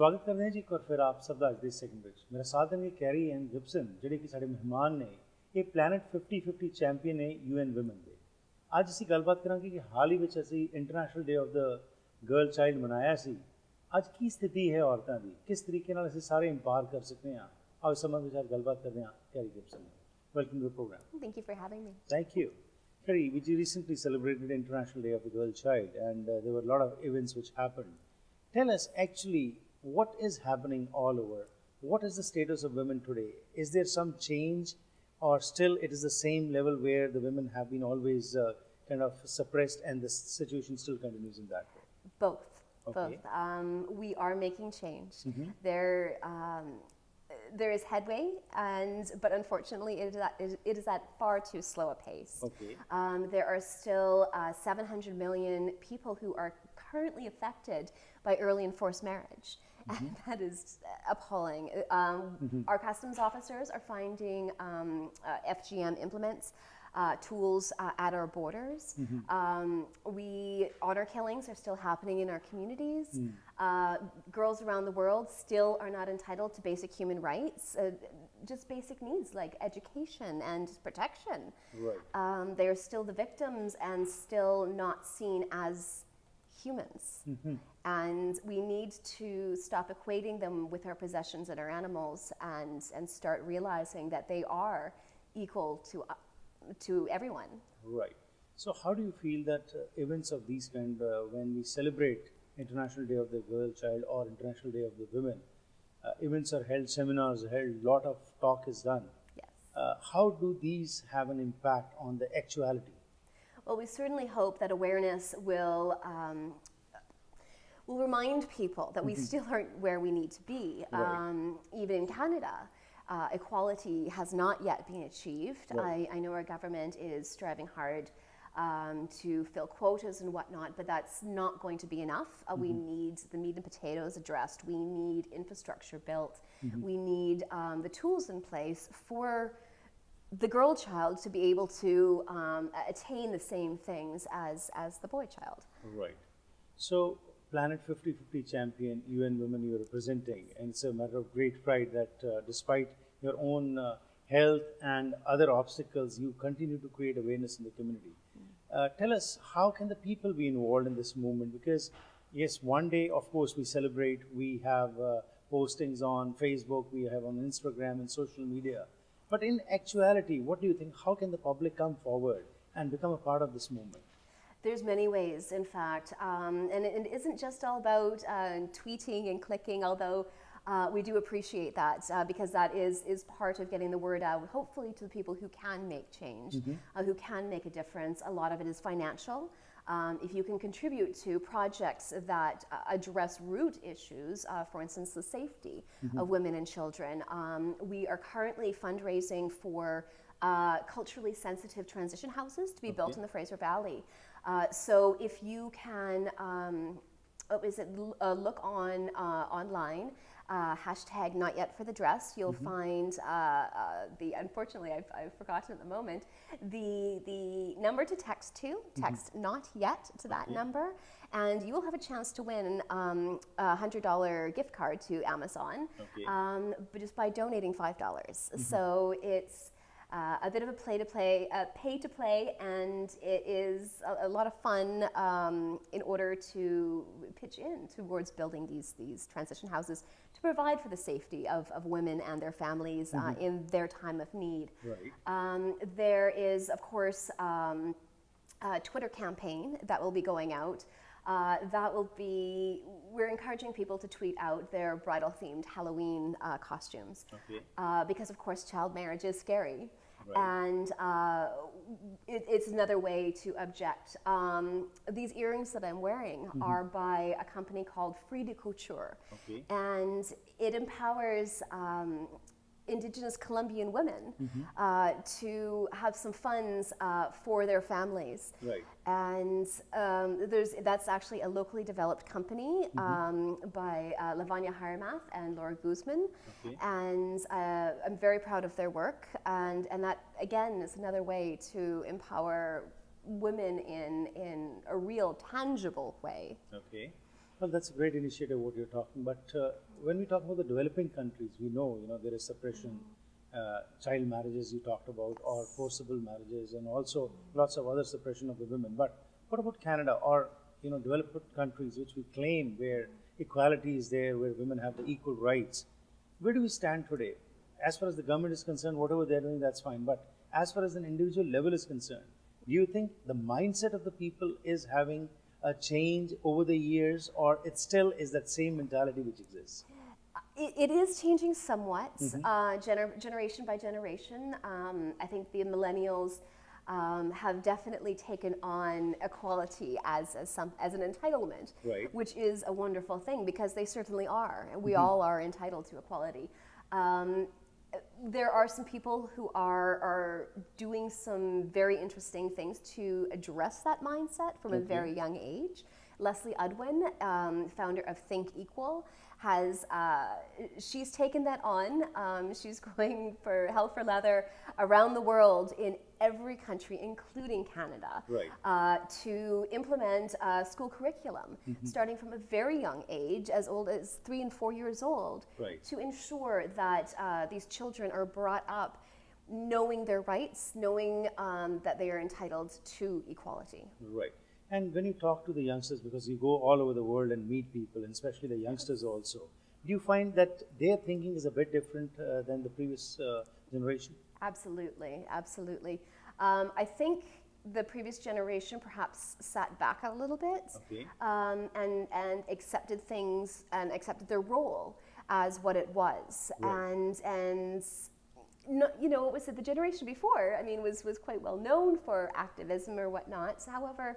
स्वागत करते हैं जी एक बार फिर आप सब ਦਾ ਅੱਜ ਦੇ ਸੈਕਿੰਡ ਵਿੱਚ ਮੇਰਾ ਸਾਥ ਦੇਣਗੇ ਕੈਰੀ ਐਂਡ ਗਿਬਸਨ ਜਿਹੜੇ ਕਿ ਸਾਡੇ ਮਹਿਮਾਨ ਨੇ ਇਹ ਪਲੈਨਟ 50-50 ਚੈਂਪੀਅਨ ਨੇ ਯੂਐਨ ਵਿਮਨ ਦੇ ਅੱਜ ਅਸੀਂ ਗੱਲਬਾਤ ਕਰਾਂਗੇ ਕਿ ਹਾਲ ਹੀ ਵਿੱਚ ਅਸੀਂ international day of the girl child ਮਨਾਇਆ ਸੀ ਅੱਜ ਕੀ ਸਥਿਤੀ ਹੈ ਔਰਤਾਂ ਦੀ ਕਿਸ ਤਰੀਕੇ ਨਾਲ ਅਸੀਂ ਸਾਰੇ ਇੰਪਾਵਰ ਕਰ ਸਕਦੇ ਹਾਂ ਆਓ ਇਸ ਸੰਬੰਧ ਵਿੱਚ ਅੱਜ ਗੱਲਬਾਤ ਕਰਦੇ ਹਾਂ Carrie Gibson welcome to the programme Thank you for having me. Thank you. Kerry, we recently celebrated International Day of the Girl Child and there were a lot of events which happened. Tell us actually what is happening all over? What is the status of women today? Is there some change or still it is the same level where the women have been always kind of suppressed and the situation still continues in that way? Both. Okay. Both. We are making change. There is headway, but unfortunately, it is at far too slow a pace. Okay. There are still 700 million people who are currently affected by early and forced marriage. And that is appalling. Our customs officers are finding FGM implements, tools at our borders. Honor killings are still happening in our communities. Girls around the world still are not entitled to basic human rights, just basic needs like education and protection. Right. They are still the victims and still not seen as humans. And we need to stop equating them with our possessions and our animals and start realizing that they are equal to everyone. Right. So how do you feel that events of these kind, when we celebrate International Day of the Girl Child or International Day of the Women, events are held, seminars are held, lot of talk is done. Yes. How do these have an impact on the actuality? Well, we certainly hope that awareness will remind people that we still aren't where we need to be. Right. Even in Canada, equality has not yet been achieved. Right. I know our government is striving hard to fill quotas and whatnot, but that's not going to be enough. We need the meat and potatoes addressed. We need infrastructure built. We need the tools in place for the girl child to be able to attain the same things as the boy child. Right. So, Planet 50-50 champion, UN Women you're representing, and it's a matter of great pride that despite your own health and other obstacles, you continue to create awareness in the community. Tell us, how can the people be involved in this movement? Because, yes, one day, of course, we celebrate, we have postings on Facebook, we have on Instagram and social media. But in actuality, what do you think? How can the public come forward and become a part of this movement? There's many ways, in fact, and it isn't just all about tweeting and clicking, although we do appreciate that because that is part of getting the word out, hopefully to the people who can make change, who can make a difference. A lot of it is financial. If you can contribute to projects that address root issues, for instance, the safety of women and children. We are currently fundraising for culturally sensitive transition houses to be built in the Fraser Valley. So if you can, look online, hashtag not yet for the dress, you'll find unfortunately I've forgotten at the moment, the number to text to, text not yet to that number, and you will have a chance to win a $100 gift card to Amazon, but just by donating $5. So it's a bit of a pay to play, and it is a lot of fun in order to pitch in towards building these transition houses to provide for the safety of women and their families in their time of need. Right. There is, of course, a Twitter campaign that will be going out. We're encouraging people to tweet out their bridal-themed Halloween costumes. Okay. Because, of course, child marriage is scary. Right. And it's another way to object. These earrings that I'm wearing are by a company called Free de Couture. Okay. And it empowers Indigenous Colombian women to have some funds for their families. Right. And that's actually a locally developed company by Lavanya Haramath and Laura Guzman. Okay. And I'm very proud of their work. And that, again, is another way to empower women in a real, tangible way. Okay. Well, that's a great initiative what you're talking. But when we talk about the developing countries, we know there is suppression, child marriages you talked about, or forcible marriages, and also lots of other suppression of the women. But what about Canada or developed countries which we claim where equality is there, where women have the equal rights? Where do we stand today? As far as the government is concerned, whatever they're doing, that's fine. But as far as an individual level is concerned, do you think the mindset of the people is having a change over the years, or it still is that same mentality which exists? It is changing somewhat, generation by generation. I think the millennials have definitely taken on equality as an entitlement, Right. which is a wonderful thing because they certainly are, and we all are entitled to equality. There are some people who are doing some very interesting things to address that mindset from a very young age. Leslie Udwin, founder of Think Equal, she's taken that on. She's going for Hell for Leather around the world in every country, including Canada, Right. to implement school curriculum, starting from a very young age, as old as 3 and 4 years old, Right. to ensure that these children are brought up knowing their rights, knowing that they are entitled to equality. Right. And when you talk to the youngsters, because you go all over the world and meet people, and especially the youngsters also, do you find that their thinking is a bit different than the previous generation? Absolutely, absolutely. I think the previous generation perhaps sat back a little bit, Okay. and accepted things and accepted their role as what it was, Right. and no, what was it? The generation before, I mean, was quite well known for activism or whatnot. However,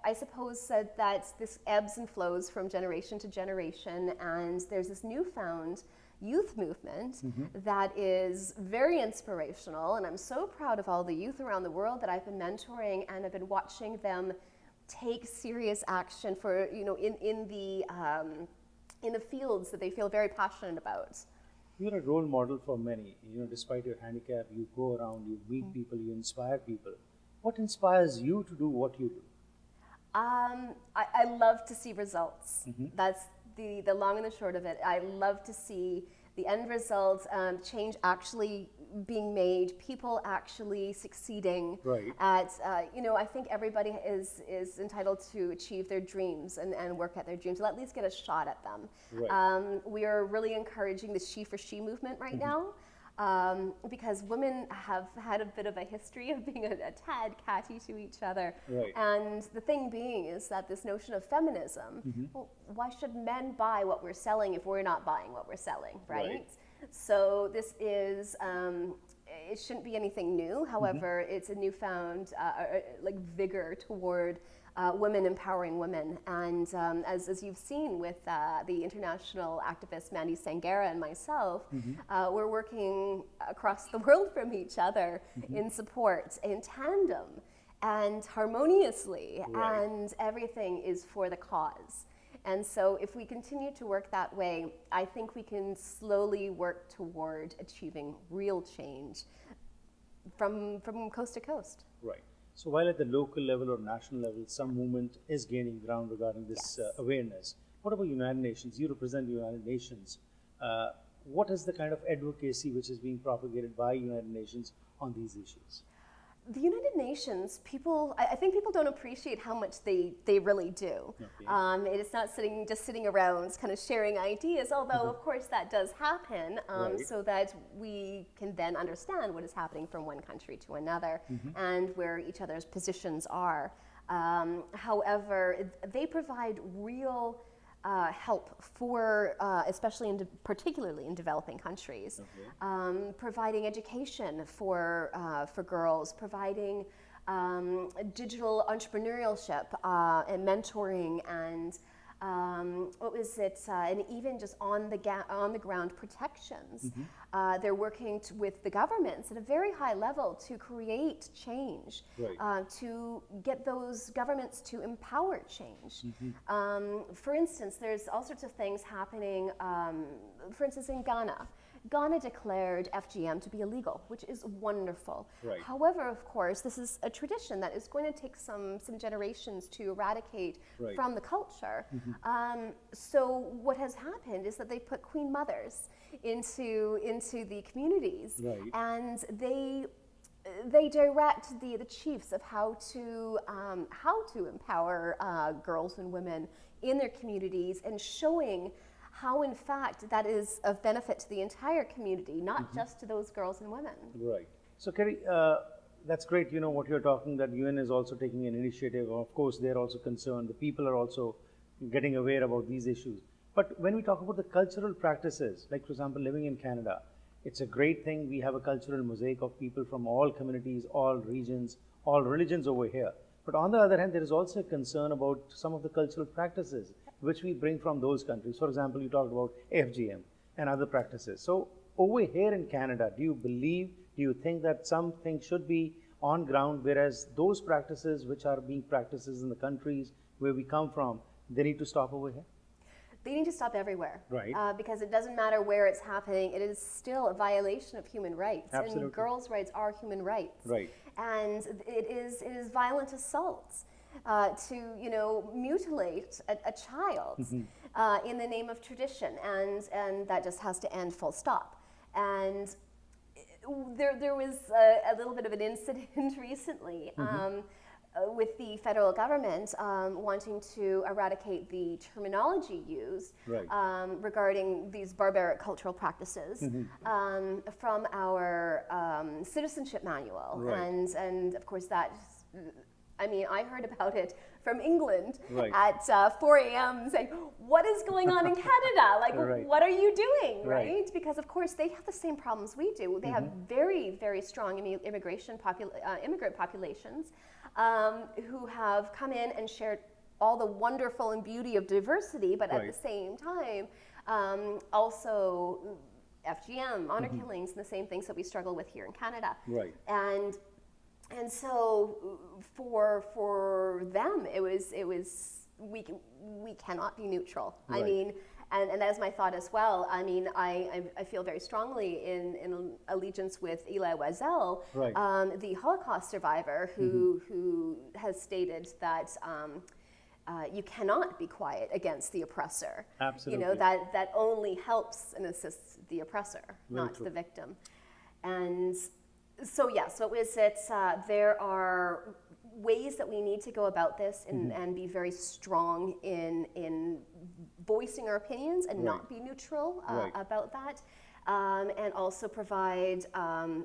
I suppose that this ebbs and flows from generation to generation, and there's this newfound youth movement that is very inspirational, and I'm so proud of all the youth around the world that I've been mentoring, and I've been watching them take serious action for in the fields that they feel very passionate about. You're a role model for many. Despite your handicap, you go around, you meet people, you inspire people. What inspires you to do what you do? I love to see results. That's the long and the short of it. I love to see the end result, change actually being made, people actually succeeding. Right. At I think everybody is entitled to achieve their dreams and work at their dreams, or at least get a shot at them. Right. We are really encouraging the She for She movement right now. Because women have had a bit of a history of being a tad catty to each other. Right. And the thing being is that this notion of feminism, well, why should men buy what we're selling if we're not buying what we're selling, right? So this is, it shouldn't be anything new. However, it's a newfound vigor toward women empowering women. And as you've seen with the international activist Mandy Sangara and myself, we're working across the world from each other in support, in tandem, and harmoniously, and everything is for the cause. And so if we continue to work that way, I think we can slowly work toward achieving real change from coast to coast. Right. So while at the local level or national level, some movement is gaining ground regarding this awareness, what about United Nations? You represent the United Nations. What is the kind of advocacy which is being propagated by United Nations on these issues? The United Nations, I think people don't appreciate how much they really do. Okay. It's not just sitting around kind of sharing ideas, although of course that does happen, so that we can then understand what is happening from one country to another and where each other's positions are. However, they provide real help for, particularly in developing countries, providing education for girls, providing digital entrepreneurship and mentoring, and and even just on the ground protections. They're working with the governments at a very high level to create change, to get those governments to empower change. For instance, there's all sorts of things happening, for instance, in Ghana. Ghana declared FGM to be illegal, which is wonderful. Right. However, of course, this is a tradition that is going to take some generations to eradicate Right. from the culture. So what has happened is that they've put queen mothers into the communities, Right. and they direct the chiefs of how to empower girls and women in their communities, and showing how in fact that is of benefit to the entire community, not just to those girls and women. Right. So, Kerry, that's great. You know what you're talking, that UN is also taking an initiative. Of course, they're also concerned. The people are also getting aware about these issues. But when we talk about the cultural practices, like for example, living in Canada, it's a great thing. We have a cultural mosaic of people from all communities, all regions, all religions over here. But on the other hand, there is also a concern about some of the cultural practices which we bring from those countries. For example, you talked about FGM and other practices. So over here in Canada, do you think that something should be on ground, whereas those practices which are being practiced in the countries where we come from, they need to stop over here? They need to stop everywhere, Right. Because it doesn't matter where it's happening. It is still a violation of human rights. Absolutely. And girls' rights are human rights. Right. And it is violent assaults to mutilate a child in the name of tradition, and that just has to end, full stop. And there was a little bit of an incident recently. With the federal government wanting to eradicate the terminology used Right. regarding these barbaric cultural practices from our citizenship manual. Right. And of course I heard about it from England Right. at 4 a.m. saying, what is going on in Canada? Like, Right. what are you doing, Right. right? Because of course they have the same problems we do. They have very, very strong immigrant populations who have come in and shared all the wonderful and beauty of diversity, but at Right. the same time, also FGM, honor killings, and the same things that we struggle with here in Canada. Right. And so for them, it was we cannot be neutral. I Right. mean, and that is my thought as well. I mean, I feel very strongly in allegiance with Elie Wiesel, Right. the Holocaust survivor who has stated that you cannot be quiet against the oppressor. Absolutely. You know, that only helps and assists the oppressor, Very not true. the victim. And so there are ways that we need to go about this and be very strong in voicing our opinions and Right. not be neutral Right. about that, and also provide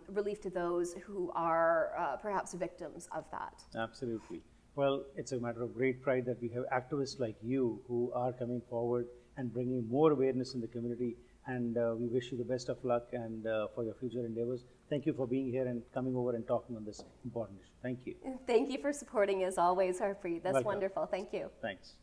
relief to those who are perhaps victims of that. Absolutely. Well, it's a matter of great pride that we have activists like you who are coming forward and bringing more awareness in the community. And we wish you the best of luck and for your future endeavors. Thank you for being here and coming over and talking on this important issue. Thank you. Thank you for supporting as always, Harpreet. That's Welcome. wonderful. Thank you. Thanks.